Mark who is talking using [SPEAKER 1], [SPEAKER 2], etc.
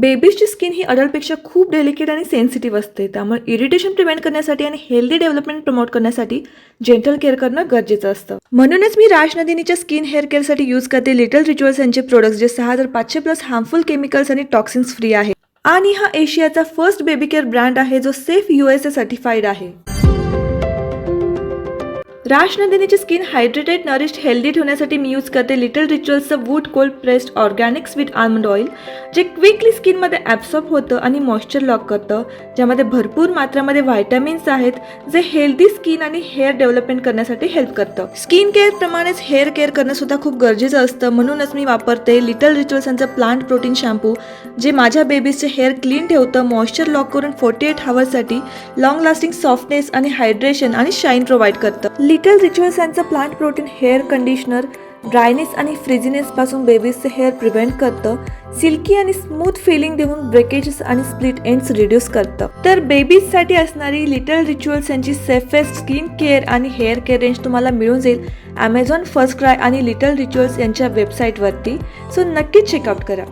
[SPEAKER 1] बेबीजची skin ही अडल्टपेक्षा खूप delicate आणि sensitive असते, त्यामुळे इरिटेशन प्रिव्हेंट करण्यासाठी आणि हेल्दी डेव्हलपमेंट प्रमोट करण्यासाठी जेंटल केअर करणं गरजेचं असतं. म्हणूनच मी राजनंदिनीच्या स्किन हेअर केअरसाठी यूज करते लिटल रिच्युअल्स यांचे प्रोडक्ट्स, जे 6500 प्लस हार्मफुल केमिकल्स आणि टॉक्सिन्स फ्री आहे. आणि हा एशियाचा फर्स्ट बेबी केअर ब्रँड आहे जो सेफ USA सर्टिफाईड आहे. राजनंदिनीची स्किन हायड्रेटेड, नरिश्ड, हेल्दी ठेवण्यासाठी मी यूज करते लिटल रिच्युअल्सचं wood cold pressed organic sweet almond oil, जे क्विकली स्किनमध्ये ॲब्सॉर्ब होतं आणि मॉइश्चर लॉक करतं, ज्यामध्ये भरपूर मात्रामध्ये व्हायटॅमिन्स आहेत, जे हेल्दी स्किन आणि हेअर डेव्हलपमेंट करण्यासाठी हेल्प करतं. स्किन केअर प्रमाणेच हेअर केअर करणं सुद्धा खूप गरजेचं असतं, म्हणूनच मी वापरते लिटल रिच्युअल्स यांचं प्लांट प्रोटीन शॅम्पू, जे माझ्या बेबीजचे हेअर क्लीन ठेवतं, मॉइश्चर लॉक करून 48 आवर्ससाठी लॉंग लास्टिंग सॉफ्टनेस आणि हायड्रेशन आणि शाईन प्रोव्हाइड करतं. लिटल रिच्युअल्स यांचं plant protein hair conditioner dryness आणि फ्रिझीनेसपासून बेबीजचे हेअर प्रिव्हेंट करतं, सिल्की आणि स्मूथ फिलिंग देऊन ब्रेकेजेस आणि स्प्लिट एंड्स रिड्यूस करतं. तर बेबीजसाठी असणारी लिटल रिच्युअल्स यांची सेफेस्ट स्किन केअर आणि हेअर केअर रेंज तुम्हाला मिळून जाईल Amazon, फर्स्ट क्राय आणि लिटल रिच्युअल्स यांच्या वेबसाईटवरती. सो नक्कीच चेकआउट करा.